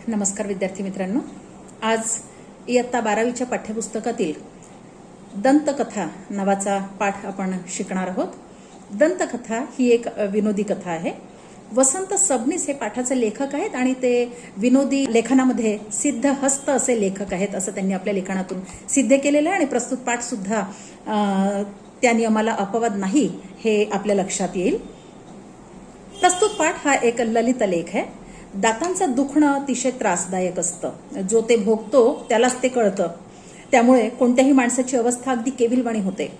नमस्कार विद्यार्थी मित्रांनो, आज इयत्ता 12वीच्या पाठ्यपुस्तकातील दंतकथा नावाचा पाठ आपण शिकणार आहोत. दंतकथा ही एक विनोदी कथा आहे. वसंत सबनीस हे पाठाचे लेखक आहेत आणि ते विनोदी लेखनामध्ये सिद्धहस्त असे लेखक आहेत असं त्यांनी आपल्या लेखनातून सिद्ध केलेलं आहे आणि प्रस्तुत पाठ सुद्धा त्या नियमाला अपवाद नाही हे आपल्या लक्षात येईल. प्रस्तुत पाठ हा एक ललित लेख आहे. दातांचं दुखणं अतिशय त्रासदायक असतं. जो ते भोगतो त्यालाच ते कळतं. त्यामुळे कोणत्याही माणसाची अवस्था अगदी केविलवाणी होते.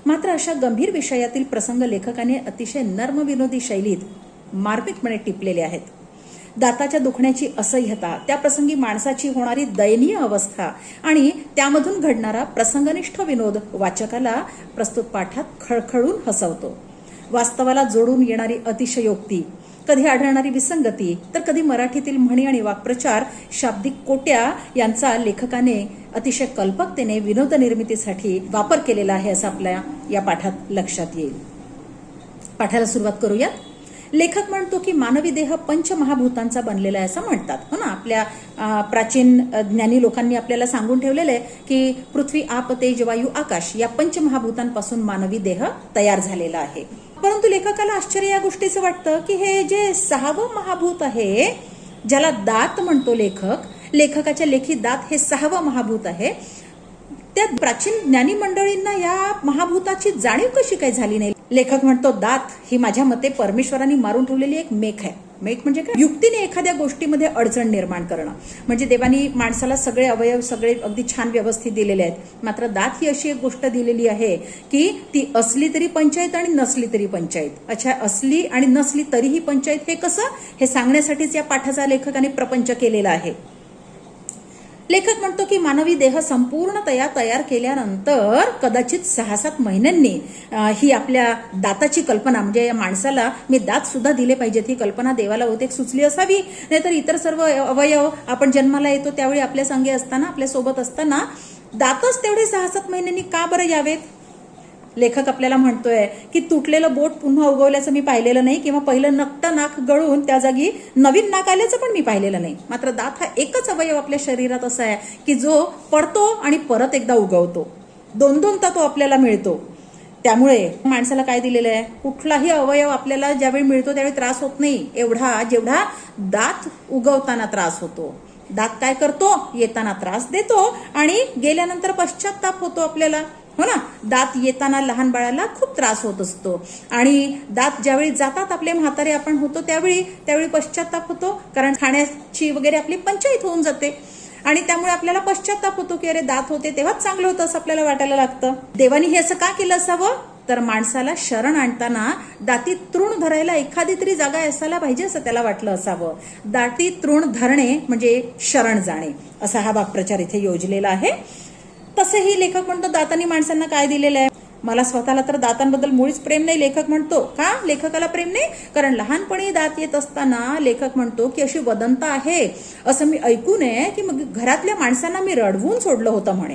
मात्र अशा गंभीर विषयातील प्रसंग लेखकाने अतिशय नर्म विनोदी शैलीत मार्मिकपणे टिपलेले आहेत. दाताच्या दुखण्याची असह्यता, त्या प्रसंगी माणसाची होणारी दयनीय अवस्था आणि त्यामधून घडणारा प्रसंगनिष्ठ विनोद वाचकाला प्रस्तुत पाठात खळखळून हसवतो. वास्तवाला जोडून येणारी अतिशयोक्ती, कधी आढळणारी विसंगती, तर कधी मराठीतील म्हणी आणि वाक्प्रचार, शाब्दिक कोट्या यांचा लेखकाने अतिशय कल्पकतेने विनोद निर्मितीसाठी वापर केलेला आहे असं आपल्या या पाठात लक्षात येईल. पाठाला सुरुवात करूयात. लेखक म्हणतो की मानवी देह पंचमहाभूतांचा बनलेला आहे असं म्हणतात. हो ना, आपल्या प्राचीन ज्ञानी लोकांनी आपल्याला सांगून ठेवलेलं आहे की पृथ्वी, आप, तेज, वायू, आकाश या पंचमहाभूतांपासून मानवी देह तयार झालेला आहे. परंतु लेखकाला आश्चर्य या गोष्टीचं वाटतं की हे जे 6वं महाभूत आहे, ज्याला दात म्हणतो लेखकाच्या लेखी दात हे 6वं महाभूत आहे, त्या प्राचीन ज्ञानी मंडळींना या महाभूताची जाणीव कशी काय झाली नाही. लेखक म्हणतो दात ही माझ्या मते परमेश्वरांनी मारून ठेवलेली एक मेख आहे. मेख म्हणजे काय? युक्तीने एखाद्या गोष्टीमध्ये अडचण निर्माण करणं. म्हणजे देवानी माणसाला सगळे अवयव सगळे अगदी छान व्यवस्थित दिलेले आहेत. मात्र दात ही अशी एक गोष्ट दिलेली आहे की ती असली तरी पंचायत आणि नसली तरी पंचायत. अच्छा, असली आणि नसली तरीही पंचायत. हे कसं? हे सांगण्यासाठीच या पाठाचा लेखकाने प्रपंच केलेला आहे. लेखक म्हणतो की मानवी देह संपूर्णतया तयार केल्यानंतर कदाचित 6-7 महिन्यांनी ही आपल्या दाताची कल्पना, म्हणजे या माणसाला मी दात सुद्धा दिले पाहिजेत ही कल्पना देवाला बहुतेक सुचली असावी. नाहीतर इतर सर्व अवयव आपण जन्माला येतो त्यावेळी आपल्या संगे असताना, आपल्या सोबत असताना दातच तेवढे 6-7 महिन्यांनी का बरं यावेत. लेखक आपल्याला म्हणतोय की तुटलेलं बोट पुन्हा उगवल्याचं मी पाहिलेलं नाही, किंवा पहिलं नकटं नाक गळून त्या जागी नवीन नाक आल्याचं पण मी पाहिलेलं नाही. मात्र दात हा एकच अवयव आपल्या शरीरात असा आहे की जो पडतो आणि परत एकदा उगवतो. 2-2दा तो आपल्याला मिळतो. त्यामुळे माणसाला काय दिलेलं आहे, कुठलाही अवयव आपल्याला ज्यावेळी मिळतो त्यावेळी त्रास होत नाही एवढा जेवढा दात उगवताना त्रास होतो. दात काय करतो? येताना त्रास देतो आणि गेल्यानंतर पश्चाताप होतो आपल्याला. हो ना, दात येताना लहान बाळाला खूप त्रास होत असतो आणि दात ज्यावेळी जातात आपले म्हातारे आपण होतो त्यावेळी पश्चाताप होतो, कारण खाण्याची वगैरे आपली पंचायत होऊन जाते आणि त्यामुळे आपल्याला पश्चाताप होतो की अरे दात होते तेव्हाच चांगलं होतं असं आपल्याला वाटायला लागतं. देवानी हे असं का केलं असावं, तर माणसाला शरण आणताना दाती तृण धरायला एखादी तरी जागा असायला पाहिजे असं त्याला वाटलं असावं. दाती तृण धरणे म्हणजे शरण जाणे असा हा वाक्प्रचार इथे योजलेला आहे. तसेही लेखक म्हणतो दातांनी माणसांना काय दिलेलं आहे. मला स्वतःला तर दातांबद्दल मुळीच प्रेम नाही. लेखक म्हणतो का लेखकाला प्रेम नाही, कारण लहानपणी दात येत असताना लेखक म्हणतो की अशी वदंत आहे असं मी ऐकू नये की मग घरातल्या माणसांना मी रडवून सोडलं होतं म्हणे.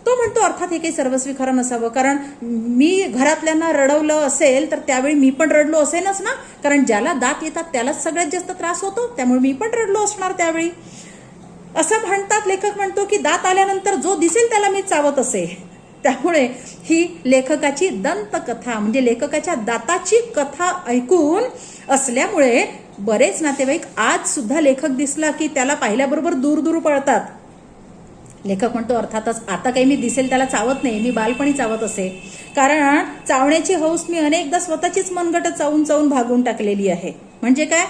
तो म्हणतो अर्थात हे काही सर्वस्वी खरं नसावं, कारण मी घरातल्यांना रडवलं असेल तर त्यावेळी मी पण रडलो असेनच ना, कारण ज्याला दात येतात त्यालाच सगळ्यात जास्त त्रास होतो, त्यामुळे मी पण रडलो असणार त्यावेळी असं म्हणतात. लेखक म्हणतो की दात आल्यानंतर जो दिसेल त्याला मी चावत असे. त्यामुळे ही लेखकाची दंतकथा म्हणजे लेखकाच्या दाताची कथा ऐकून असल्यामुळे बरेच नातेवाईक आज सुद्धा लेखक दिसला की त्याला पाहिल्याबरोबर दूर दूर पळतात. लेखक म्हणतो अर्थातच आता काही मी दिसेल त्याला चावत नाही, मी बालपणी चावत असे, कारण चावण्याची हौस मी अनेकदा स्वतःचीच मनगट चावून चावून भागून टाकलेली आहे. म्हणजे काय,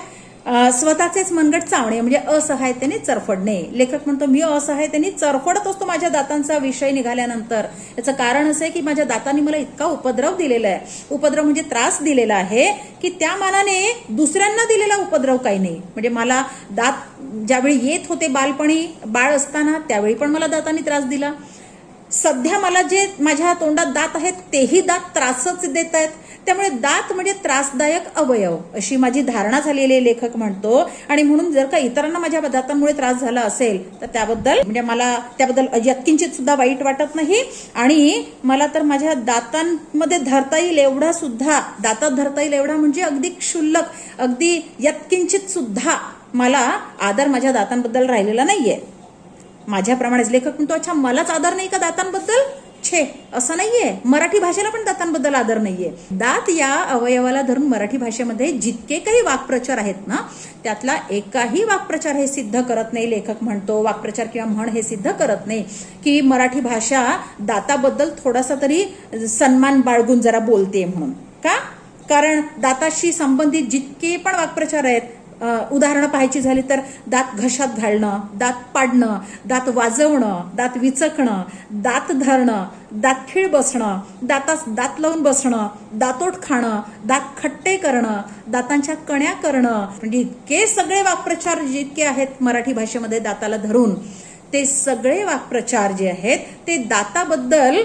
स्वतःचेच मनगट चावणे म्हणजे असहायतेने चरफडणे. लेखक म्हणतो मी असहायतेने चरफडत असतो माझ्या दातांचा विषय निघाल्यानंतर. याचं कारण असं आहे की माझ्या दातांनी मला इतका उपद्रव दिलेला आहे, उपद्रव म्हणजे त्रास दिलेला आहे की त्या मानाने दुसऱ्यांना दिलेला उपद्रव काही नाही. म्हणजे मला दात ज्यावेळी येत होते बालपणी बाळ असताना त्यावेळी पण मला दातांनी त्रास दिला. सध्या मला जे माझ्या तोंडात दात आहेत तेही दात त्रासच देत आहेत. त्यामुळे दात म्हणजे त्रासदायक अवयव अशी माझी धारणा झालेली आहे लेखक म्हणतो. आणि म्हणून जर का इतरांना माझ्या दातांमुळे त्रास झाला असेल तर त्याबद्दल म्हणजे मला त्याबद्दल यत्किंचित सुद्धा वाईट वाटत नाही. आणि मला तर माझ्या दातांमध्ये धरता येईल एवढा सुद्धा, दातात धरता येईल एवढा म्हणजे अगदी क्षुल्लक, अगदी यत्किंचित सुद्धा मला आदर माझ्या दातांबद्दल राहिलेला नाहीये. माझ्याप्रमाणेच लेखक म्हणतो, अच्छा मलाच आदर नाही का दातांबद्दल? छे, असं नाहीये. मराठी भाषेला पण दातांबद्दल आदर नाहीये. दात या अवयवाला धरून मराठी भाषेमध्ये जितके काही वाक्प्रचार आहेत ना, त्यातला एकाही वाक्प्रचार हे सिद्ध करत नाही. लेखक म्हणतो वाक्प्रचार किंवा म्हण हे सिद्ध करत नाही की मराठी भाषा दाताबद्दल थोडासा तरी सन्मान बाळगून जरा बोलते म्हणून. का? कारण दाताशी संबंधित जितके पण वाक्प्रचार आहेत, उदाहरणं पाहायची झाली तर दात घशात घालणं, दात पाडणं, दात वाजवणं, दात विचकणं, दात धरणं, दात खीळ बसणं, दातास दात लावून बसणं, दातोट खाणं, दात खट्टे करणं, दातांच्या कण्या करणं, म्हणजे इतके सगळे वाक्प्रचार जितके आहेत मराठी भाषेमध्ये दाताला धरून, ते सगळे वाक्प्रचार जे आहेत ते दाताबद्दल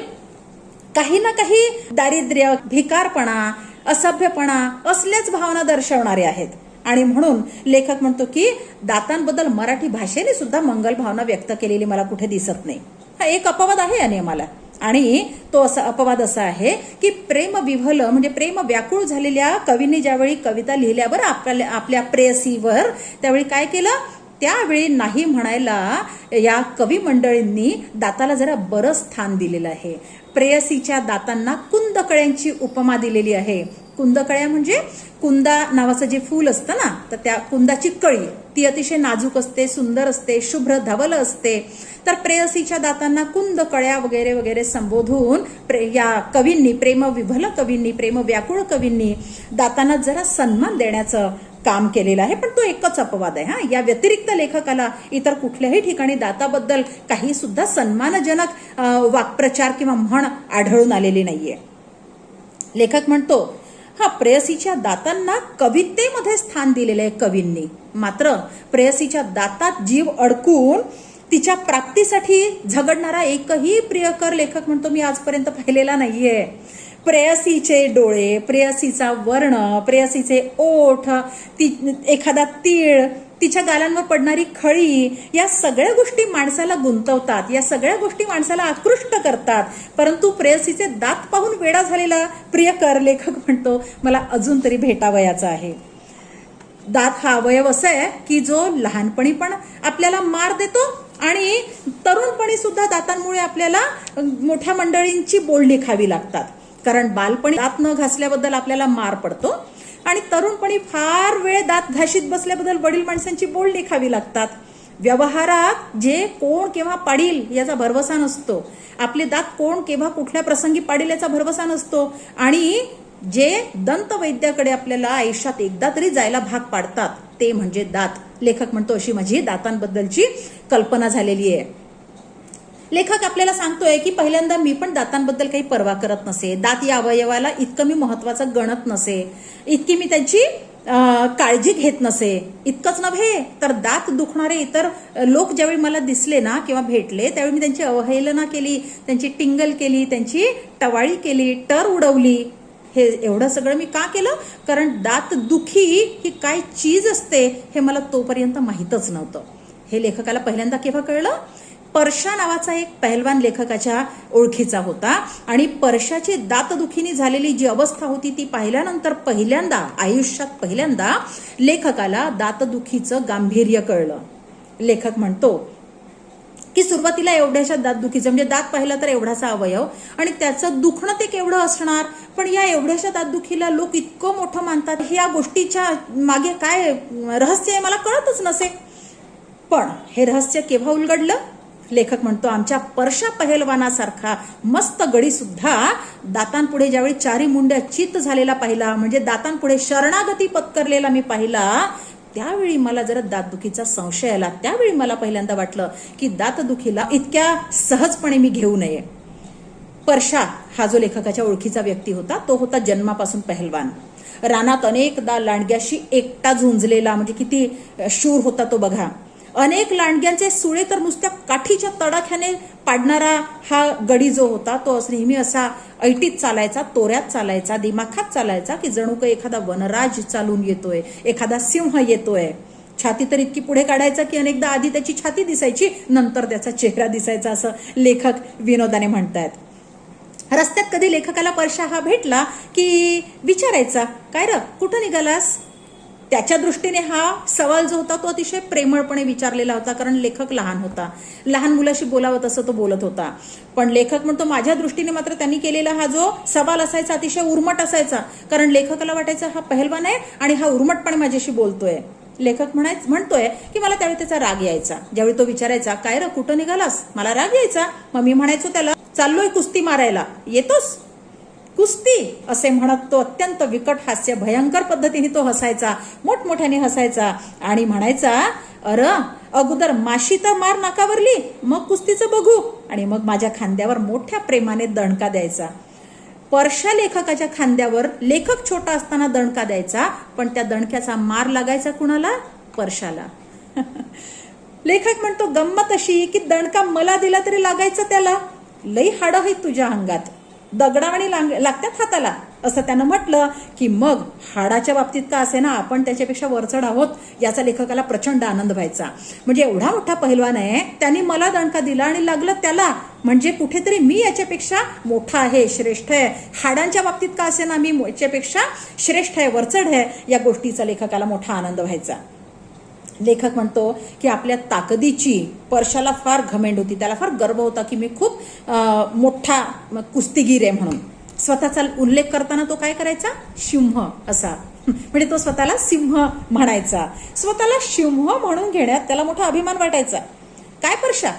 काही ना काही दारिद्र्य, भिकारपणा, असभ्यपणा असल्याच भावना दर्शवणारे आहेत. आणि म्हणून लेखक म्हणतो की दातांबद्दल मराठी भाषेने सुद्धा मंगल भावना व्यक्त केलेली मला कुठे दिसत नाही. हा एक अपवाद आहे या नियमाला. आणि तो असा अपवाद असा आहे की प्रेम विव्हल म्हणजे प्रेम व्याकुळ झालेल्या कवींनी ज्यावेळी कविता लिहिल्यावर आपल्या प्रेयसीवर त्यावेळी काय केलं? त्यावेळी नाही म्हणायला या कवी मंडळींनी दाताला जरा बरं स्थान दिलेलं आहे. प्रेयसीच्या दातांना कुंदकळ्यांची उपमा दिलेली आहे. कुंदकळ्या म्हणजे कुंदा नावाचं जे फूल असतं ना, तर त्या कुंदाची कळी ती अतिशय नाजूक असते, सुंदर असते, शुभ्र धवल असते. तर प्रेयसीच्या दातांना कुंदकळ्या वगैरे वगैरे संबोधून या कवींनी, प्रेम विभल कवींनी, प्रेम व्याकुळ कवींनी दातांना जरा सन्मान देण्याचं काम केलेलं आहे. पण तो एकच अपवाद आहे. या व्यतिरिक्त लेखकाला इतर कुठल्याही ठिकाणी दाताबद्दल काही सुद्धा सन्मानजनक वाक्प्रचार किंवा म्हण आढळून आलेली नाहीये. लेखक म्हणतो प्रेयसीच्या दातांना कवितेमध्ये स्थान दिलेलं आहे कवींनी. मात्र प्रेयसीच्या दातात जीव अडकून तिच्या प्राप्तीसाठी झगडणारा एकही प्रियकर लेखक म्हणतो मी आजपर्यंत पाहिलेला नाहीये. प्रेयसीचे डोळे, प्रेयसीचा वर्ण, प्रेयसीचे ओठ, एखादा तीळ, तिच्या गालांवर पडणारी खळी, या सगळ्या गोष्टी माणसाला गुंतवतात, या सगळ्या गोष्टी माणसाला आकृष्ट करतात. परंतु प्रेयसीचे दात पाहून वेडा झालेला प्रियकर लेखक म्हणतो मला अजून तरी भेटावयाचा आहे. दात हा अवयव असा आहे की जो लहानपणी पण आपल्याला मार देतो आणि तरुणपणी सुद्धा दातांमुळे आपल्याला मोठ्या मंडळींची बोलणी खावी लागतात. कारण बालपणी दात न घासल्याबद्दल आपल्याला मार पडतो आणि तरुणपणी फार वेळ दात घाशीत बसल्याबद्दल वडील माणसांची बोलणी खावी लागतात. व्यवहारात जे कोण केव्हा पाडील याचा भरवसा नसतो. आपले दात कोण केव्हा कुठल्या प्रसंगी पाडील याचा भरवसा नसतो. आणि जे दंत वैद्याकडे आपल्याला आयुष्यात एकदा तरी जायला भाग पाडतात ते म्हणजे दात. लेखक म्हणतो अशी माझी दातांबद्दलची कल्पना झालेली आहे. लेखक आपल्याला सांगतोय की पहिल्यांदा मी पण दातांबद्दल काही पर्वा करत नसे, दात या अवयवाला इतकं मी महत्वाचं गणत नसे, इतकी मी त्यांची काळजी घेत नसे. इतकंच नव्हे तर दात दुखणारे इतर लोक ज्यावेळी मला दिसले ना किंवा भेटले त्यावेळी मी त्यांची अवहेलना केली, त्यांची टिंगल केली, त्यांची टवाळी केली, टर उडवली. हे एवढं सगळं मी का केलं? कारण दात दुखी ही काय चीज असते हे मला तोपर्यंत माहीतच नव्हतं. हे लेखकाला पहिल्यांदा केव्हा कळलं? परशा नावाचा एक पहिलवान लेखकाच्या ओळखीचा होता आणि परशाची दातदुखीने झालेली जी अवस्था होती ती पाहिल्यानंतर आयुष्यात पहिल्यांदा लेखकाला दातदुखीचं गांभीर्य कळलं. लेखक म्हणतो की सुरुवातीला एवढ्याशा दातदुखीचं म्हणजे दात पाहिलं तर एवढासा अवयव आणि त्याचं दुखणं ते केवढं असणार, पण या एवढ्याशा दातदुखीला लोक इतकं मोठं मानतात. या गोष्टीच्या मागे काय रहस्य आहे मला कळतच नसे. पण हे रहस्य केव्हा उलगडलं? लेखक म्हणतो आमच्या परशा पहिलवानासारखा मस्त गडी सुद्धा दातांपुढे ज्यावेळी चारी मुंड्या चित झालेला पाहिला, म्हणजे दातांपुढे शरणागती पत्करलेला मी पाहिला, त्यावेळी मला जरा दातदुखीचा संशय आला. त्यावेळी मला पहिल्यांदा वाटलं की दातदुखीला इतक्या सहजपणे मी घेऊ नये. परशा हा जो लेखकाच्या ओळखीचा व्यक्ती होता तो होता जन्मापासून पहिलवान. रानात अनेकदा लांडग्याशी एकटा झुंजलेला, म्हणजे किती शूर होता तो बघा. अनेक लांडग्यांचे सुळे तर नुसत्या काठीच्या तडाख्याने पाडणारा हा गडी जो होता तो नेहमी असा ऐटीत चालायचा, तोऱ्यात चालायचा, दिमाखात चालायचा की जणू काही एखादा वनराज चालून येतोय, एखादा सिंह येतोय. छाती तर इतकी पुढे काढायचा की अनेकदा आधी त्याची छाती दिसायची, नंतर त्याचा चेहरा दिसायचा, असं लेखक विनोदाने म्हणतायत. रस्त्यात कधी लेखकाला परशा हा भेटला की विचारायचा, काय र कुठं निघालास? त्याच्या दृष्टीने हा सवाल जो होता तो अतिशय प्रेमळपणे विचारलेला होता, कारण लेखक लहान होता, लहान मुलाशी बोलावं तसं तो बोलत होता. पण लेखक म्हणतो माझ्या दृष्टीने मात्र त्यांनी केलेला हा जो सवाल असायचा अतिशय उर्मट असायचा, कारण लेखकाला वाटायचं हा पहिलवान आहे आणि हा उर्मटपणे माझ्याशी बोलतोय. लेखक म्हणतोय की मला त्यावेळी त्याचा राग यायचा. ज्यावेळी तो विचारायचा काय रे कुठं निघालास, मला राग यायचा. मग मी म्हणायचो त्याला चाललोय कुस्ती मारायला, येतोस कुस्ती, असे म्हणत तो अत्यंत विकट हास्य भयंकर पद्धतीने तो हसायचा, मोठमोठ्याने हसायचा आणि म्हणायचा अरे अगोदर माशी तर मार नाकावरली, मग कुस्तीचं बघू. आणि मग माझ्या खांद्यावर मोठ्या प्रेमाने दणका द्यायचा. परशा लेखकाच्या खांद्यावर लेखक छोटा असताना दणका द्यायचा, पण त्या दणक्याचा मार लागायचा कुणाला? परशाला. लेखक म्हणतो गंमत अशी की दणका मला दिला तरी लागायचं त्याला. लई हाडं आहेत तुझ्या अंगात, दगडावाणी लागतात हाताला, असं त्यानं म्हटलं की मग हाडाच्या बाबतीत का असे ना आपण त्याच्यापेक्षा वरचढ आहोत याचा लेखकाला प्रचंड आनंद व्हायचा. म्हणजे एवढा मोठा पहिलवान आहे, त्यांनी मला दणका दिला आणि लागलं त्याला, म्हणजे कुठेतरी मी याच्यापेक्षा मोठा आहे, श्रेष्ठ आहे. हाडांच्या बाबतीत का असे ना मी याच्यापेक्षा श्रेष्ठ आहे, वरचढ आहे, या गोष्टीचा लेखकाला मोठा आनंद व्हायचा. लेखक म्हणतो की आपल्या ताकदीची परशाला फार घमेंड होती, त्याला फार गर्व होता की मी खूप मोठा कुस्तीगीर आहे म्हणून. स्वतःचा उल्लेख करताना तो काय करायचा? सिंह असा, म्हणजे तो स्वतःला सिंह म्हणायचा. स्वतःला सिंह म्हणून घेण्यात त्याला मोठा अभिमान वाटायचा. काय परशा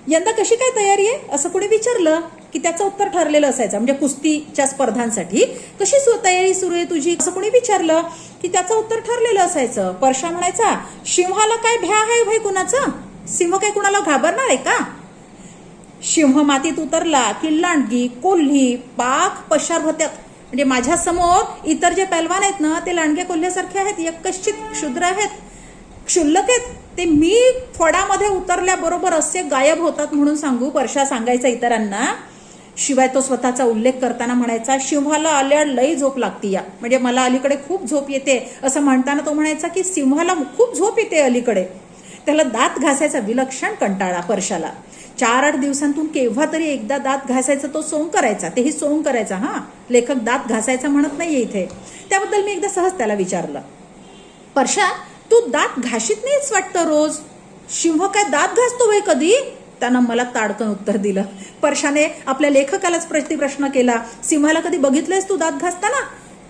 यंदा कशी काय तयारी आहे असं कोणी विचारलं की त्याचं उत्तर ठरलेलं असायचं. म्हणजे कुस्तीच्या स्पर्धांसाठी कशी तयारी सुरू आहे तुझी असं कोणी विचारलं की त्याचं उत्तर ठरलेलं असायचं. परशा म्हणायचा सिंहाला काय भ्या आहे भाई कुणाचं, सिंह काय कुणाला घाबरणार आहे का? सिंह मातीत उतरला की लांडगी कोल्ही पाक पशार होत्यात. म्हणजे माझ्या समोर इतर जे पैलवान आहेत ना ते लांडगे कोल्ह्यासारखे आहेत, यक्कश्चित क्षुद्र आहेत, क्षुल्लक आहेत. ते मी फडामध्ये उतरल्याबरोबर असे गायब होतात म्हणून सांगू, परशा सांगायचा इतरांना. शिवाय तो स्वतःचा उल्लेख करताना म्हणायचा सिंहाला आल्या लई झोप लागती या, म्हणजे मला अलीकडे खूप झोप येते असं म्हणताना तो म्हणायचा की सिंहाला खूप झोप येते अलीकडे. त्याला दात घासायचा विलक्षण कंटाळा परशाला. 4-8 दिवसांतून केव्हा तरी एकदा दात घासायचा तो सोंग करायचा, तेही सोंग करायचा. हा, लेखक दात घासायचा म्हणत नाहीये इथे. त्याबद्दल मी एकदा सहज त्याला विचारलं, परशा तू दात घाशीत नाहीच वाटतं रोज, सिंह काय दात घासतो वय कधी? त्यानं मला ताडकन उत्तर दिलं. परशाने आपल्या लेखकालाच प्रतिप्रश्न केला, सिंहाला कधी बघितलंयस तू दात घासताना?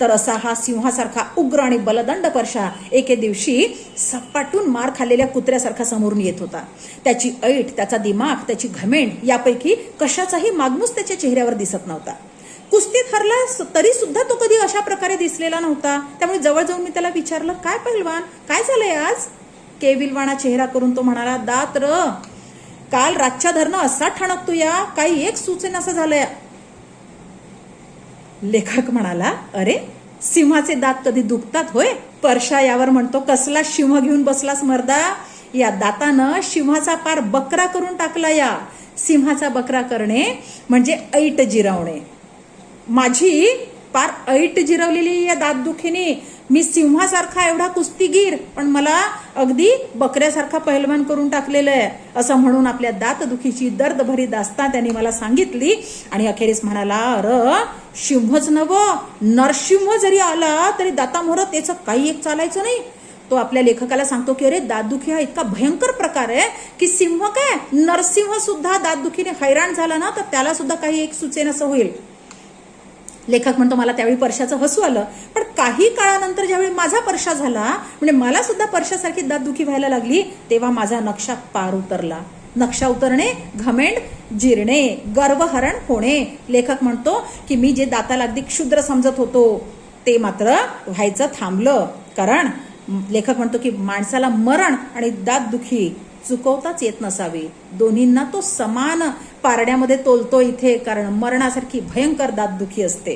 तर असा हा सिंहासारखा उग्र आणि बलदंड परशा एके दिवशी सपाटून मार खाल्लेल्या कुत्र्यासारखा समोरून येत होता. त्याची ऐट, त्याचा दिमाग, त्याची घमेंड यापैकी कशाचाही मागमूस त्याच्या चेहऱ्यावर दिसत नव्हता. कुस्तीत हरला तरी सुद्धा तो कधी अशा प्रकारे दिसलेला नव्हता. त्यामुळे जवळ जाऊन मी त्याला विचारलं काय पहिलवान काय झालंय आज? केविलवाणा चेहरा करून तो म्हणाला दात र, काल रातच्या धरणं असा ठणकतो या काही एक सुचेन असं झालंय. लेखक म्हणाला अरे सिंहाचे दात कधी दुखतात होय? परशा यावर म्हणतो कसला सिंह घेऊन बसलास मर्दा, या दातानं सिंहाचा पार बकरा करून टाकला. या सिंहाचा बकरा करणे म्हणजे ऐट जिरवणे. माझी पार ऐट जिरवलेली या दातदुखीने. मी सिंहासारखा एवढा कुस्तीगीर, पण मला अगदी बकऱ्यासारखा पहिलवान करून टाकलेलं आहे असं म्हणून आपल्या दातदुखीची दर्दभरी दास्तान त्यांनी मला सांगितली. आणि अखेरीस म्हणाला अरे सिंहच नव, नरसिंह जरी आला तरी दातामोहर त्याचं काही एक चालायचं नाही. तो आपल्या लेखकाला सांगतो की अरे दातदुखी हा इतका भयंकर प्रकार आहे की सिंह काय नरसिंह सुद्धा दातदुखीने हैराण झाला ना तर त्याला सुद्धा काही एक सुचेन असं होईल. लेखक म्हणतो मला त्यावेळी परशाचं हसू आलं, पण काही काळानंतर ज्यावेळी माझा परशा झाला, म्हणजे मला सुद्धा परशासारखी दातदुखी व्हायला लागली, तेव्हा माझा नक्षा पार उतरला. नक्षा उतरणे, घमेंड जिरणे, गर्वहरण होणे. लेखक म्हणतो की मी जे दाताला अगदी क्षुद्र समजत होतो ते मात्र व्हायचं थांबलं. कारण लेखक म्हणतो की माणसाला मरण आणि दातदुखी चुकवताच येत नसावी, दोन्हींना तो समान पारड्यामध्ये तोलतो इथे. कारण मरणासारखी भयंकर दातदुखी असते.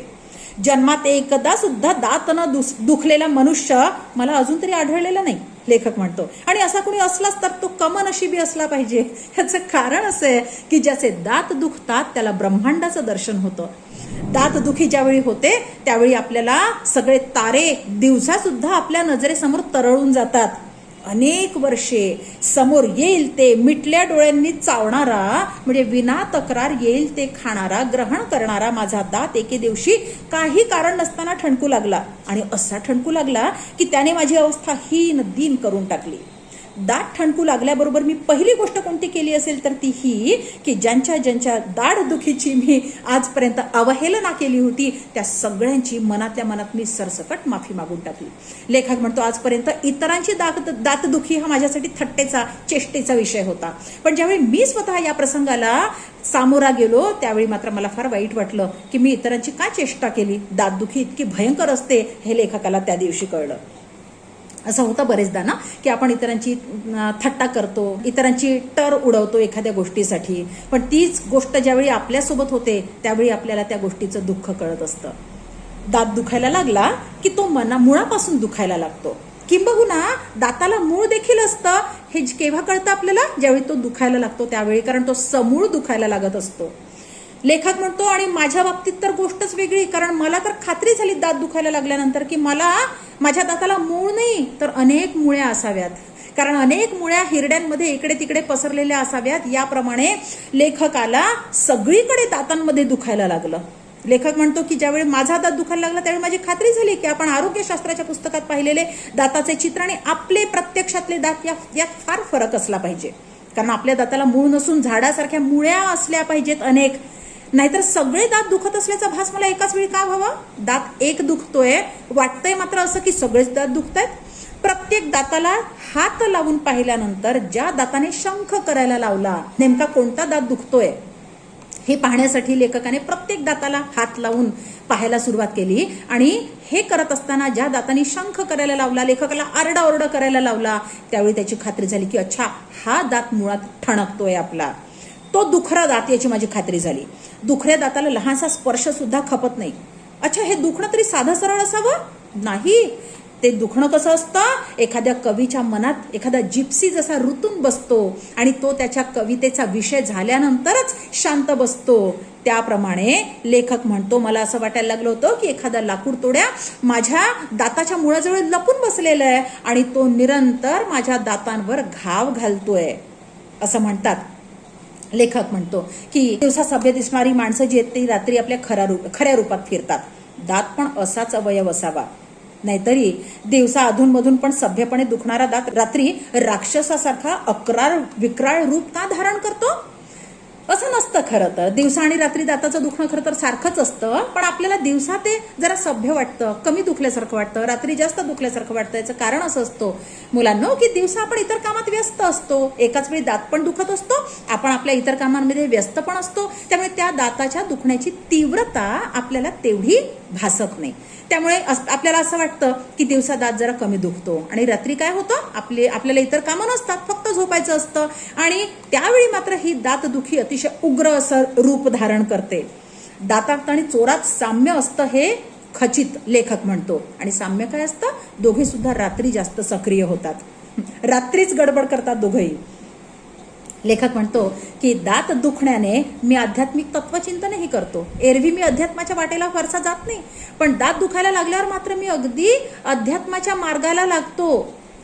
जन्मात एकदा सुद्धा दात न दुखलेला मनुष्य मला अजून तरी आढळलेला नाही, लेखक म्हणतो. आणि असा कोणी असलाच तर तो कमनशिबी असला पाहिजे. ह्याचं कारण असं आहे की ज्याचे दात दुखतात त्याला ब्रह्मांडाचं दर्शन होतं. दातदुखी ज्यावेळी होते त्यावेळी आपल्याला सगळे तारे दिवसा सुद्धा आपल्या नजरेसमोर तरळून जातात. अनेक वर्षे समोर येईल ते मिटल्या डोळ्यांनी चावणारा, म्हणजे विना तक्रार येईल ते खाणारा, ग्रहण करणारा माझा दात एके दिवशी काही कारण नसताना ठणकू लागला. आणि असा ठणकू लागला की त्याने माझी अवस्था हीन दीन करून टाकली. दात ठणकू लागल्याबरोबर मी पहिली गोष्ट कोणती केली असेल तर ती ही की ज्यांच्या दाढदुखीची मी आजपर्यंत अवहेलना केली होती त्या सगळ्यांची मनातल्या मनात मी सरसकट माफी मागून टाकली. लेखक म्हणतो आजपर्यंत इतरांची दातदुखी हा माझ्यासाठी थट्टेचा चेष्टेचा विषय होता, पण ज्यावेळी मी स्वतः या प्रसंगाला सामोरा गेलो त्यावेळी मात्र मला फार वाईट वाटलं की मी इतरांची का चेष्टा केली. दातदुखी इतकी भयंकर असते हे लेखकाला त्या दिवशी कळलं. असं होतं बरेचदा ना की आपण इतरांची थट्टा करतो, इतरांची टर उडवतो एखाद्या गोष्टीसाठी, पण तीच गोष्ट ज्यावेळी आपल्यासोबत होते त्यावेळी आपल्याला त्या गोष्टीचं दुःख कळत असतं. दात दुखायला लागला की तो मुळापासून दुखायला लागतो. किंबहुना दाताला मूळ देखील असतं. हे केव्हा कळतं आपल्याला? ज्यावेळी तो दुखायला लागतो त्यावेळी, कारण तो समूळ दुखायला लागत असतो. लेखक म्हणतो आणि माझ्या बाबतीत तर गोष्टच वेगळी, कारण मला तर खात्री झाली दात दुखायला लागल्यानंतर की मला माझ्या दाताला मूळ नाही तर अनेक मुळ्या असाव्यात, कारण अनेक मुळ्या हिरड्यांमध्ये इकडे तिकडे पसरलेल्या असाव्यात. याप्रमाणे लेखकाला सगळीकडे दातांमध्ये दुखायला लागलं. लेखक म्हणतो की ज्यावेळी माझा दात दुखायला लागला त्यावेळी माझी खात्री झाली की आपण आरोग्यशास्त्राच्या पुस्तकात पाहिलेले दाताचे चित्र आणि आपले प्रत्यक्षातले दात यात फार फरक असला पाहिजे, कारण आपल्या दाताला मूळ नसून झाडासारख्या मुळ्या असल्या पाहिजेत अनेक. नाहीतर सगळे दात दुखत असल्याचा भास मला एकाच वेळी का व्हावा? दात एक दुखतोय वाटतंय मात्र असं की सगळेच दात दुखतायत. प्रत्येक दाताला हात लावून पाहिल्यानंतर ज्या दाताने शंख करायला लावला, नेमका कोणता दात दुखतोय हे पाहण्यासाठी लेखकाने प्रत्येक दाताला हात लावून पाहायला सुरुवात केली. आणि हे करत असताना ज्या दाताने शंख करायला लावला, लेखकाला आरडाओरडा करायला लावला, त्यावेळी त्याची खात्री झाली की अच्छा हा दात मुळात ठणकतोय आपला, तो दुखरा दात, याची माझी खात्री झाली. दुखऱ्या दाताला लहानसा स्पर्श सुद्धा खपत नाही. अच्छा हे दुखणं तरी साधं सरळ असावं? नाही, ते दुखणं कसं असतं? एखाद्या कवीच्या मनात एखादा जिप्सी जसा रुतून बसतो आणि तो त्याच्या कवितेचा विषय झाल्यानंतरच शांत बसतो, त्याप्रमाणे लेखक म्हणतो मला असं वाटायला लागलं होतं की एखादा लाकूड तोड्या माझ्या दाताच्या मुळाजवळ लपून बसलेला आहे आणि तो निरंतर माझ्या दातांवर घाव घालतोय असं म्हणतात. लेखक म्हणतो की दिवसा सभ्य दिसणारी माणसं जी आहेत ती रात्री आपल्या खऱ्या रूपात फिरतात. दात पण असाच अवयव असावा, नाहीतरी दिवसा अधूनमधून पण सभ्यपणे दुखणारा दात रात्री राक्षसासारखा विक्राळ रूप का धारण करतो? असं नसतं खरं तर. दिवसा आणि रात्री दाताचं दुखणं खरं तर सारखंच असतं, पण आपल्याला दिवसा ते जरा सभ्य वाटतं, कमी दुखल्यासारखं वाटतं, रात्री जास्त दुखल्यासारखं वाटतं. याचं कारण असं असतो मुलांनो की दिवसा आपण इतर कामात व्यस्त असतो, एकाच वेळी दात पण दुखत असतो, आपण आपल्या इतर कामांमध्ये व्यस्त पण असतो, त्यामुळे त्या दाताच्या दुखण्याची तीव्रता आपल्याला तेवढी भासत नाही. त्यामुळे आपल्याला असं वाटतं की दिवसा दात जरा कमी दुखतो आणि रात्री काय होतं आपल्याला इतर कामं नसतात, फक्त झोपायचं असतं आणि त्यावेळी मात्र ही दातदुखी अतिशय उग्र असं रूप धारण करते. दातात आणि चोरात साम्य असतं हे खचित लेखक म्हणतो. आणि साम्य काय असतं? दोघे सुद्धा रात्री जास्त सक्रिय होतात, रात्रीच गडबड करतात दोघेही. लेखक म्हणतो की दात दुखण्याने मी आध्यात्मिक तत्वचिंतनही करतो. एरवी मी अध्यात्माच्या वाटेला फारसा जात नाही, पण दात दुखायला लागल्यावर मात्र मी अगदी अध्यात्माच्या मार्गाला लागतो.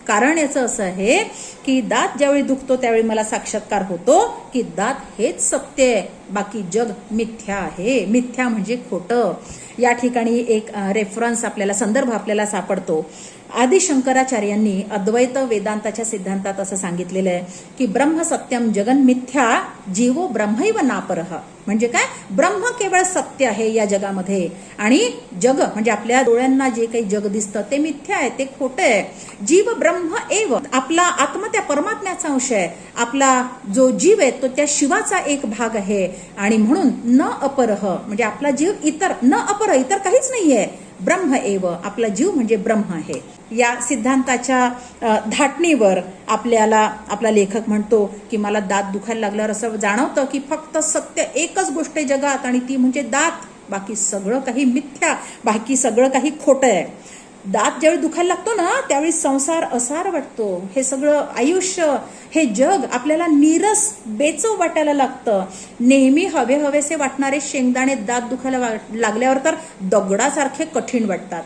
कारण याचं असं आहे की दात ज्यावेळी दुखतो त्यावेळी मला साक्षात्कार होतो की दात हेच सत्य आहे, बाकी जग मिथ्या आहे. मिथ्या म्हणजे खोटं. या ठिकाणी एक रेफरन्स आपल्याला, संदर्भ आपल्याला सापडतो. आदि शंकराचार्यांनी अद्वैत वेदांताच्या सिद्धांतात असं सांगितलेलं आहे की ब्रह्म सत्यम जगन मिथ्या जीवो ब्रह्मैव नापरः. म्हणजे काय? ब्रह्म केवळ सत्य आहे या जगामध्ये आणि जग म्हणजे आपल्या डोळ्यांना जे काही जग दिसतं ते मिथ्या आहे, ते खोटं आहे. जीव ब्रह्म एव, आपला आत्मा त्या परमात्म्याचा अंश आहे. आपला जो जीव आहे तो त्या शिवाचा एक भाग आहे आणि म्हणून न अपरः म्हणजे आपला जीव इतर, न अपर इतर काहीच नाहीये, ब्रह्म एव, आपला जीव म्हणजे ब्रह्म आहे. या सिद्धांताच्या धाटणीवर आपला लेखक म्हणतो की मला दात दुखायला लागल्यावर असं जाणवतं की फक्त सत्य एकच गोष्ट आहे जगात आणि ती म्हणजे दात, बाकी सगळं काही मिथ्या, बाकी सगळं काही खोटं आहे. दात ज्यावेळी दुखायला लागतो ना त्यावेळी संसार असार वाटतो, हे सगळं आयुष्य, हे जग आपल्याला नीरस बेचव वाटायला लागतं. नेहमी हवेसे वाटणारे शेंगदाणे दात दुखायला लागल्यावर तर दगडासारखे कठीण वाटतात,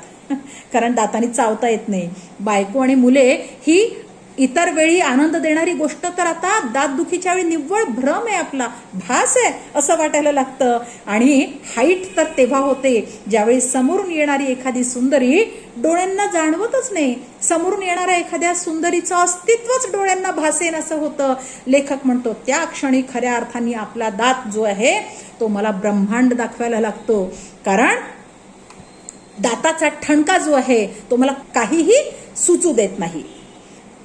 कारण दातांनी चावता येत नाही. बायको आणि मुले ही इतर वेळी आनंद देणारी गोष्ट तर आता दातदुखीच्या वेळी निव्वळ भ्रम आहे, आपला भास आहे असं वाटायला लागतं. आणि हाईट तर तेव्हा होते ज्यावेळी समोरून येणारी एखादी सुंदरी डोळ्यांना जाणवतच नाही, समोरून येणाऱ्या एखाद्या सुंदरीचं अस्तित्वच डोळ्यांना भासेन असं होतं. लेखक म्हणतो त्या क्षणी खऱ्या अर्थाने आपला दात जो आहे तो मला ब्रह्मांड दाखवायला लागतो. कारण दाताचा ठणका जो आहे तो मला काहीही सुचू देत नाही.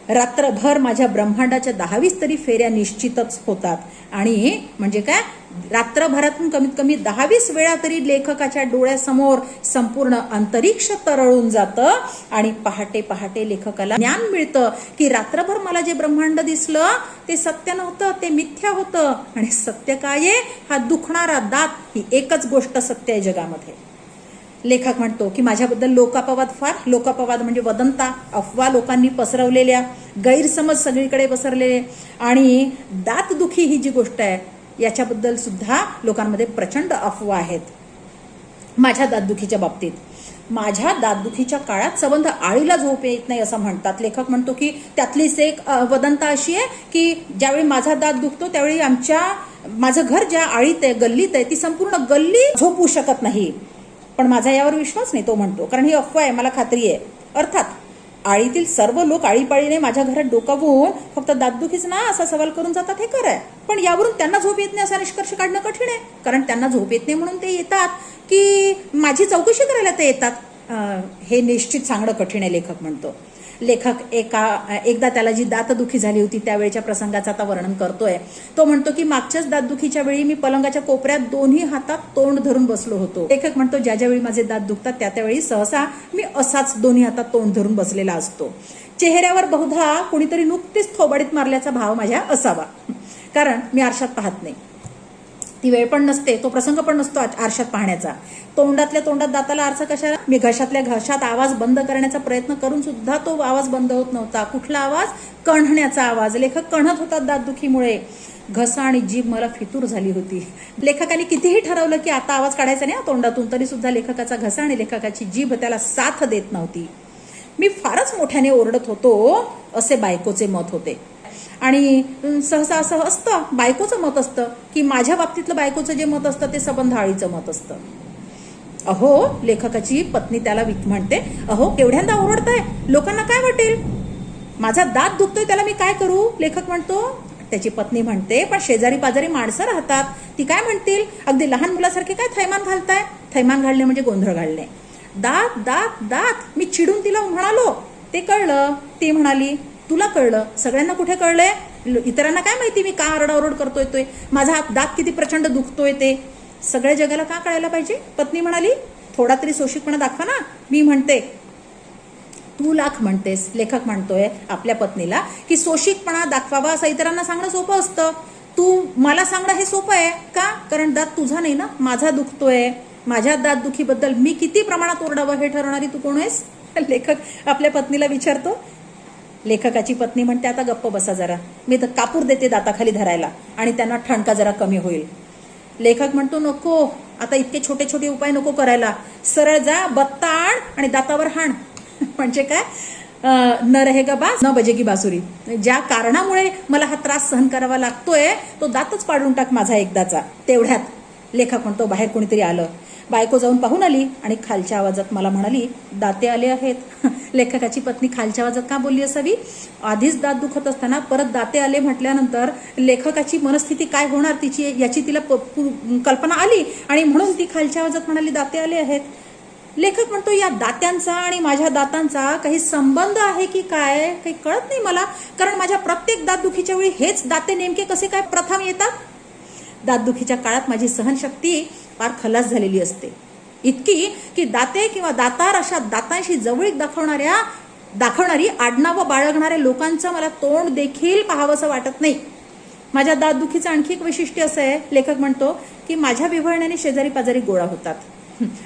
रात्रभर माझ्या ब्रह्मांडाच्या 10-20 तरी फेऱ्या निश्चितच होतात. आणि म्हणजे काय, रात्रभरातून कमीत कमी 10-20 वेळा तरी लेखकाच्या डोळ्यासमोर संपूर्ण अंतरिक्ष तरळून जातं. आणि पहाटे पहाटे लेखकाला ज्ञान मिळतं की रात्रभर मला जे ब्रह्मांड दिसलं ते सत्य नव्हतं, ते मिथ्या होतं. आणि सत्य काय आहे, हा दुखणारा दात ही एकच गोष्ट सत्य आहे जगामध्ये. लेखक म्हणतो की माझ्याबद्दल लोकापवाद, फार लोकापवाद म्हणजे वदंता, अफवा लोकांनी पसरवलेल्या, गैरसमज सगळीकडे पसरलेले. आणि दातदुखी ही जी गोष्ट आहे याच्याबद्दल सुद्धा लोकांमध्ये प्रचंड अफवा आहेत. माझ्या दातदुखीच्या बाबतीत, माझ्या दातदुखीच्या काळात संबंध आळीला झोप येत नाही असं म्हणतात. लेखक म्हणतो की त्यातलीच एक वदंता अशी आहे की ज्यावेळी माझा दात दुखतो त्यावेळी माझं घर ज्या आळीत आहे, गल्लीत आहे, ती संपूर्ण गल्ली झोपू शकत नाही. पण माझा यावर विश्वास नाही, तो म्हणतो, कारण ही अफवा आहे, मला खात्री आहे. अर्थात आळीतील सर्व लोक आळीपाळीने माझ्या घरात डोकावून फक्त दातदुखीच ना असा सवाल करून जातात, हे खरं आहे. पण यावरून त्यांना झोप येत नाही असा निष्कर्ष काढणं कठीण आहे. कारण त्यांना झोप येत नाही म्हणून ते येतात की माझी चौकशी करायला ते येतात, हे निश्चित सांगणं कठीण आहे, लेखक म्हणतो. लेखक एकदा त्याला जी दातदुखी झाली होती त्यावेळेच्या प्रसंगाचं आता वर्णन करतोय. तो म्हणतो की मागच्याच दातदुखीच्या वेळी मी पलंगाच्या कोपऱ्यात दोन्ही हातात तोंड धरून बसलो होतो. लेखक म्हणतो ज्या ज्यावेळी माझे दात दुखतात त्यावेळी सहसा मी असाच दोन्ही हातात तोंड धरून बसलेला असतो. चेहऱ्यावर बहुधा कुणीतरी नुकतीच थोबाडीत मारल्याचा भाव माझ्या असावा, कारण मी आरशात पाहत नाही. ती वेळ पण नसते, तो प्रसंग पण नसतो आरशात पाहण्याचा. तोंडातल्या तोंडात दाताला आरसा कशाला? मी घशातल्या घशात आवाज बंद करण्याचा प्रयत्न करून सुद्धा तो आवाज बंद होत नव्हता. कुठला आवाज? कण्हण्याचा आवाज. लेखक कण्हत होतात दातदुखीमुळे. घसा आणि जीभ मला फितूर झाली होती. लेखकाने कितीही ठरवलं की आता आवाज काढायचा नाही तोंडातून, तरी सुद्धा लेखकाचा घसा आणि लेखकाची जीभ त्याला साथ देत नव्हती. मी फारच मोठ्याने ओरडत होतो असे बायकोचे मत होते. आणि सहसा असं असतं, बायकोचं मत असतं की माझ्या बाबतीतलं बायकोचं जे मत असतं ते संबंध आळीचं मत असतं. अहो, लेखकाची पत्नी त्याला म्हणते, अहो केवढ्यांदा ओरडताय, लोकांना काय वाटेल, माझा दात दुखतोय त्याला मी काय करू? लेखक म्हणतो. त्याची पत्नी म्हणते, पण शेजारी पाजारी माणसं राहतात, ती काय म्हणतील? अगदी लहान मुलासारखे काय थैमान घालताय? थैमान घालणे म्हणजे गोंधळ घालणे. दात दात दात, मी चिडून तिला म्हणालो, ते कळलं. ती म्हणाली, तुला कळलं, सगळ्यांना कुठे कळलंय? इतरांना काय माहिती मी का आरडाओरड करतोय, माझा दात किती प्रचंड दुखतोय ते सगळ्या जगाला का कळायला पाहिजे? पत्नी म्हणाली, थोडा तरी सोशिकपणा दाखवा ना. मी म्हणते, तू लाख म्हणतेस. लेखक म्हणतोय आपल्या पत्नीला की सोशिकपणा दाखवावा असं इतरांना सांगणं सोपं असतं, तू मला सांगणं हे सोपं आहे का? कारण दात तुझा नाही ना, माझा दुखतोय. माझ्या दात दुखीबद्दल मी किती प्रमाणात ओरडावं हे ठरवणारी तू कोण आहेस? लेखक आपल्या पत्नीला विचारतो. लेखकाची पत्नी म्हणते, आता गप्प बसा जरा, मी तर कापूर देते दाताखाली धरायला आणि त्यांना ठणका जरा कमी होईल. लेखक म्हणतो, नको, आता इतके छोटे छोटे उपाय नको करायला, सरळ जा, बत्ता आण आणि दातावर हाण. म्हणजे काय, न रहेगा बास न बजेगी बासुरी. ज्या कारणामुळे मला हा त्रास सहन करावा लागतोय तो दातच पाडून टाक माझा एकदाचा. तेवढ्यात लेखक म्हणतो बाहेर कोणीतरी आलं. बायको जाऊन पाहून आली आणि खालच्या आवाजात मला म्हणाली, दाते आले आहेत. लेखकाची पत्नी खालच्या आवाजात का बोलली असावी? आधीच दात दुखत असताना परत दाते आले म्हटल्यानंतर लेखकाची मनस्थिती काय होणार तिची याची तिला कल्पना आली आणि म्हणून ती खालच्या आवाजात म्हणाली, दाते आले आहेत. लेखक म्हणतो, या दात्यांचा आणि माझ्या दातांचा काही संबंध आहे की काय काही कळत नाही मला, कारण माझ्या प्रत्येक दातदुखीच्या वेळी हेच दाते नेमके कसे काय प्रथम येतात? दातदुखीच्या काळात माझी सहनशक्ती फार खलास झालेली असते, इतकी की दाते किंवा दातार अशा दातांशी जवळीक दाखवणारी आडनावं बाळगणाऱ्या लोकांचं मला तोंड देखील पाहावंसं वाटत नाही. माझ्या दातदुखीचं आणखी एक वैशिष्ट्य असं आहे, लेखक म्हणतो की माझ्या विव्हळण्याने शेजारी पाजारी गोळा होतात.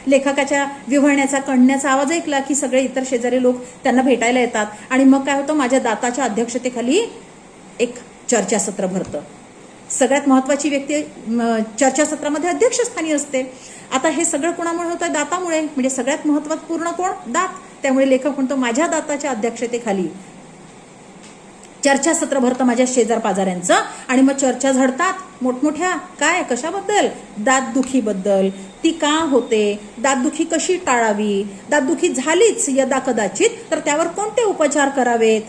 लेखकाच्या विव्हळण्याचा कणण्याचा आवाज ऐकला की सगळे इतर शेजारी लोक त्यांना भेटायला येतात आणि मग काय होतं, माझ्या दाताच्या अध्यक्षतेखाली एक चर्चासत्र भरतं. सगळ्यात महत्वाची व्यक्ती चर्चासत्रामध्ये अध्यक्षस्थानी असते. आता हे सगळं कोणामुळे होतं? दातामुळे. म्हणजे सगळ्यात महत्त्वपूर्ण कोण? दात. त्यामुळे लेखक म्हणतो, माझ्या दाताच्या अध्यक्षतेखाली चर्चासत्र भरतं माझ्या शेजार पाजाऱ्यांचं आणि मग चर्चा झडतात मोठमोठ्या. काय, कशाबद्दल? दातदुखीबद्दल. ती का होते, दातदुखी कशी टाळावी, दातदुखी झालीच यदा कदाचित तर त्यावर कोणते उपचार करावेत,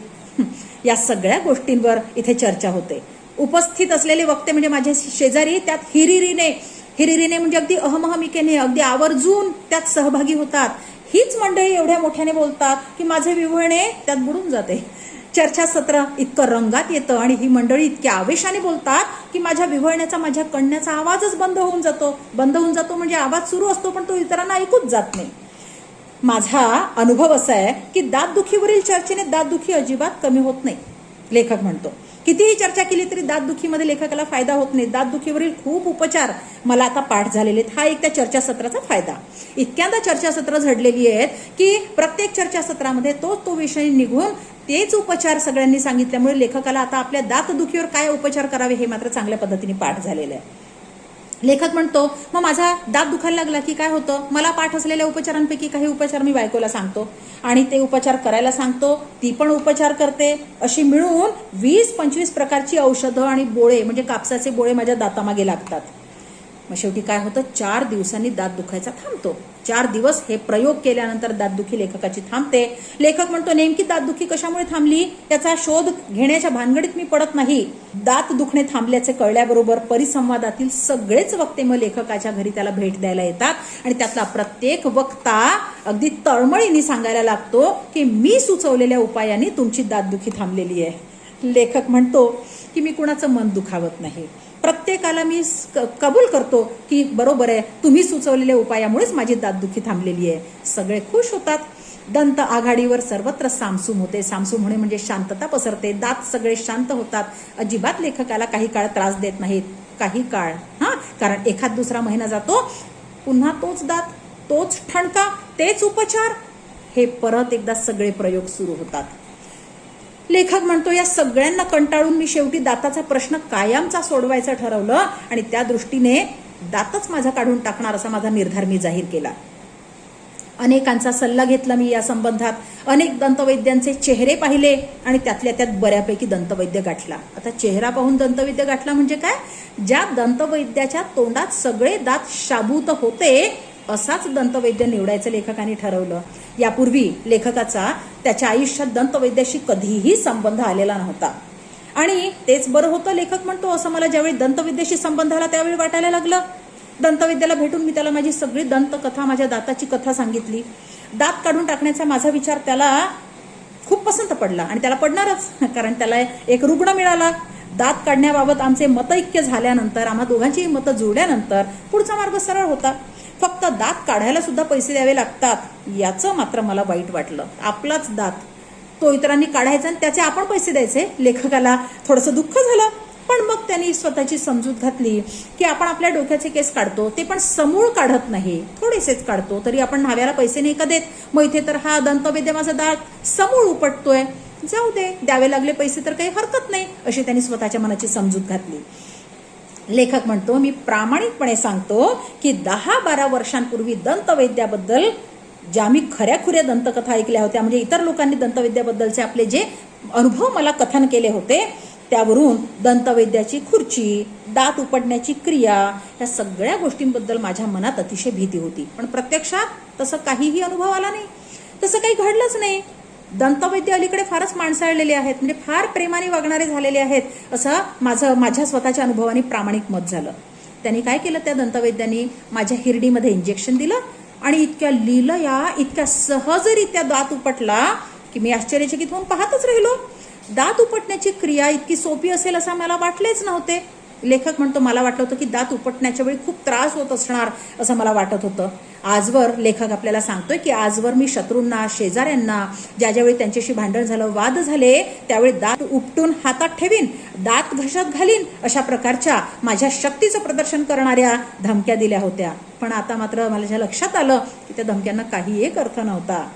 या सगळ्या गोष्टींवर इथे चर्चा होते. उपस्थित असलेले वक्ते म्हणजे माझे शेजारी त्यात हिरिरीने म्हणजे अगदी अहमहमिकेने, अगदी आवर्जून त्यात सहभागी होतात. हीच मंडळी एवढ्या मोठ्याने बोलतात की माझे विव्हळणे त्यात बुडून जाते. चर्चासत्र इतकं रंगात येतं आणि ही मंडळी इतक्या आवेशाने बोलतात की माझ्या विव्हळण्याचा, माझ्या कणण्याचा आवाजच बंद होऊन जातो म्हणजे आवाज सुरू असतो पण तो इतरांना ऐकूच जात नाही. माझा अनुभव असा आहे की दातदुखीवरील चर्चेने दातदुखी अजिबात कमी होत नाही. लेखक म्हणतो कितीही चर्चा केली तरी दातदुखीमध्ये लेखकाला फायदा होत नाही. दातदुखीवरील खूप उपचार मला आता पाठ झालेले आहेत. हा एक त्या चर्चासत्राचा फायदा. इतक्यांदा चर्चासत्र झडलेली आहेत की प्रत्येक चर्चासत्रामध्ये तो विषय निघून तेच उपचार सगळ्यांनी सांगितल्यामुळे लेखकाला आता आपल्या दातदुखीवर काय उपचार करावे हे मात्र चांगल्या पद्धतीने पाठ झालेलं आहे. लेखक म्हणतो मग माझा दात दुखायला लागला की काय होतं, मला पाठ असलेल्या उपचारांपैकी काही उपचार मी बायकोला सांगतो आणि ते उपचार करायला सांगतो, ती पण उपचार करते. अशी मिळून 20-25 प्रकारची औषधं आणि बोळे म्हणजे कापसाचे बोळे माझ्या दातामागे लागतात. मग शेवटी काय होतं, 4 दिवसांनी दात दुखायचा थांबतो. 4 दिवस हे प्रयोग केल्यानंतर दातदुखी लेखकाची थांबते. लेखक म्हणतो नेमकी दातदुखी कशामुळे थांबली याचा शोध घेण्याच्या भानगडीत मी पडत नाही. दात दुखणे थांबल्याचे कळल्याबरोबर परिसंवादातील सगळेच वक्ते मग लेखकाच्या घरी त्याला भेट द्यायला येतात आणि त्यातला प्रत्येक वक्ता अगदी तळमळीने सांगायला लागतो की मी सुचवलेल्या उपायाने तुमची दातदुखी थांबलेली आहे. लेखक म्हणतो की मी कुणाचं मन दुखावत नाही. प्रत्येकाला मी कबूल करतो की बरोबर आहे, तुम्ही सुचवलेल्या उपायामुळेच माझी दातदुखी थांबलेली आहे. सगळे खुश होतात. दंत आघाडीवर सर्वत्र सामसूम होते. सामसूम होणे म्हणजे शांतता पसरते. दात सगळे शांत होतात. अजिबात लेखकाला काही काळ त्रास देत नाहीत. काही काळ कारण एखाद दुसरा महिना जातो, पुन्हा तोच दात, तोच ठणका, तेच उपचार, हे परत एकदा सगळे प्रयोग सुरू होतात. लेखक म्हणतो या सगळ्यांना कंटाळून मी शेवटी दाताचा प्रश्न कायमचा सोडवायचा ठरवलं आणि त्या दृष्टीने दातच माझा काढून टाकणार असा माझा निर्धार मी जाहीर केला. अनेकांचा सल्ला घेतला मी या संबंधात. अनेक दंतवैद्यांचे चेहरे पाहिले आणि त्यातल्या त्यात बऱ्यापैकी दंतवैद्य गाठला. आता चेहरा पाहून दंतवैद्य गाठला म्हणजे काय, ज्या दंतवैद्याच्या तोंडात सगळे दात शाबूत होते असाच दंतवैद्य निवडायचं लेखकाने ठरवलं. यापूर्वी लेखकाचा त्याच्या आयुष्यात दंतवैद्याशी कधीही संबंध आलेला नव्हता आणि तेच बरं होतं. लेखक म्हणतो असं मला ज्यावेळी दंतवैद्याशी संबंध आला त्यावेळी वाटायला लागलं. दंतवैद्याला भेटून मी त्याला माझी सगळी दंतकथा, माझ्या दाताची कथा सांगितली. दात काढून टाकण्याचा माझा विचार त्याला खूप पसंत पडला आणि त्याला पडणारच, कारण त्याला एक रुग्ण मिळाला. दात काढण्याबाबत आमचे मतैक्य झाल्यानंतर, आम्हा दोघांचीही मतं जुळल्यानंतर पुढचा मार्ग सरळ होता. फक्त दात काढायला सुद्धा पैसे द्यावे लागतात याचं मात्र मला वाईट वाटलं. आपलाच दात तो इतरांनी काढायचा आणि त्याचे आपण पैसे द्यायचे. लेखकाला थोडंसं दुःख झालं, पण मग त्यांनी स्वतःची समजूत घातली की आपण आपल्या डोक्याचे केस काढतो ते पण समूळ काढत नाही, थोडेसेच काढतो, तरी आपण न्हाव्याला पैसे नाही का देत. मग इथे तर हा दंतवैद्य माझा दात समूळ उपटतोय, जाऊ दे, द्यावे लागले पैसे तर काही हरकत नाही, अशी त्यांनी स्वतःच्या मनाची समजूत घातली. लेखक म्हणतो मी प्रामाणिकपणे सांगतो की 10-12 वर्षांपूर्वी दंतवैद्याबद्दल ज्या मी खऱ्याखुऱ्या दंतकथा ऐकल्या होत्या, म्हणजे इतर लोकांनी दंतवैद्याबद्दलचे आपले जे अनुभव मला कथन केले होते त्यावरून दंतवैद्याची खुर्ची, दात उपटण्याची क्रिया, या सगळ्या गोष्टींबद्दल माझ्या मनात अतिशय भीती होती. पण प्रत्यक्षात तसं काहीही अनुभव आला नाही, तसं काही घडलंच नाही. दंतवैद्य अलीकडे फारच माणसाळलेले आहेत, म्हणजे फार प्रेमाने वागणारे झालेले आहेत, असं माझ्या स्वतःच्या अनुभवाने प्रामाणिक मत झालं. त्यांनी काय केलं, त्या दंतवैद्यांनी माझ्या हिरडीमध्ये इंजेक्शन दिलं आणि इतक्या लीलया, इतक्या सहजरित्या दात उपटला की मी आश्चर्यचकित होऊन पाहतच राहिलो. दात उपटण्याची क्रिया इतकी सोपी असेल असं मला वाटलेच नव्हते. लेखक म्हणतो मला वाटलं होतं की दात उपटण्याच्या वेळी खूप त्रास होत असणार असं मला वाटत होतं. आजवर लेखक आपल्याला सांगतोय की आजवर मी शत्रूंना, शेजाऱ्यांना, ज्यावेळी त्यांच्याशी भांडण झालं, वाद झाले, त्यावेळी दात उपटून हातात ठेवीन, दात घशात घालीन, अशा प्रकारच्या माझ्या शक्तीचं प्रदर्शन करणाऱ्या धमक्या दिल्या होत्या. पण आता मात्र माझ्या लक्षात आलं की त्या धमक्यांना काही एक अर्थ नव्हता.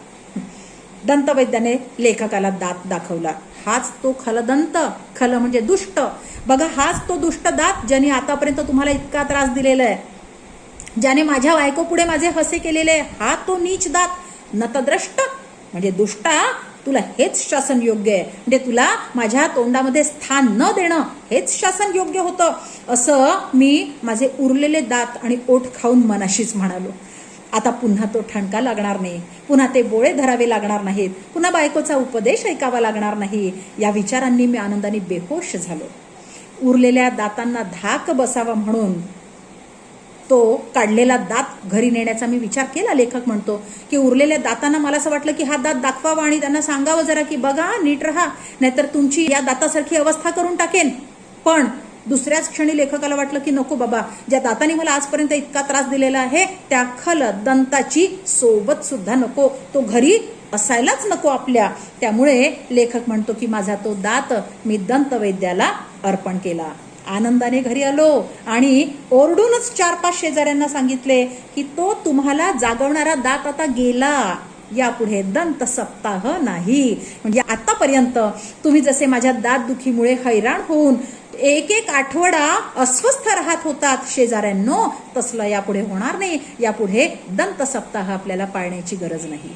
दंतवैद्याने लेखकाला दात दाखवला. हाच तो खलदंत, खल म्हणजे दुष्ट. बघा, हाच तो दुष्ट दात ज्याने आतापर्यंत तुम्हाला इतका त्रास दिलेला आहे, ज्याने माझ्या बायको पुढे माझे हसे केलेले. हा तो नीच दात, नतद्रष्ट म्हणजे दुष्टा, तुला हेच शासन योग्य आहे, म्हणजे तुला माझ्या तोंडामध्ये स्थान न देणं हेच शासन योग्य होतं, असं मी माझे उरलेले दात आणि ओठ खाऊन मनाशीच म्हणालो. आता पुन्हा तो ठणका लागणार नाही, पुन्हा ते बोळे धरावे लागणार नाहीत, पुन्हा बायकोचा उपदेश ऐकावा लागणार नाही. या विचारांनी मी आनंदाने बेहोश झालो. उरलेल्या दातांना धाक बसावा म्हणून तो काढलेला दात घरी नेण्याचा मी विचार केला. लेखक म्हणतो की उरलेल्या दातांना मला असं वाटलं की हा दात दाखवावा आणि त्यांना सांगावं जरा की बघा नीट राहा, नाहीतर तुमची या दातासारखी अवस्था करून टाकेन. पण दुसऱ्याच क्षणी लेखकाला वाटलं की नको बाबा, ज्या दाताने मला आजपर्यंत इतका त्रास दिलेला आहे त्या खल दंताची सोबत सुद्धा नको, तो घरी असायलाच नको आपल्या. त्यामुळे लेखक म्हणतो की माझा तो दात मी दंतवैद्याला अर्पण केला. आनंदाने घरी आलो आणि ओरडूनच 4-5 शेजाऱ्यांना सांगितले की तो तुम्हाला जागवणारा दात आता गेला, यापुढे दंत सप्ताह नाही. म्हणजे आतापर्यंत तुम्ही जसे माझ्या दात दुखीमुळे हैराण होऊन एक आठवडा अस्वस्थ राहत होतात शेजाऱ्यांनो, तसलं यापुढे होणार नाही. यापुढे दंत सप्ताह आपल्याला पाळण्याची गरज नाही.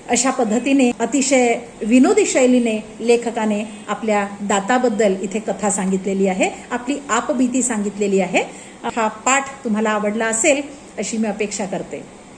अशा पद्धतीने अतिशय विनोदी शैलीने लेखकाने आपल्या दाताबद्दल इथे कथा सांगितलेली आहे, आपली आपबीती सांगितलेली आहे. हा पाठ तुम्हाला आवडला असेल अशी मी अपेक्षा करते.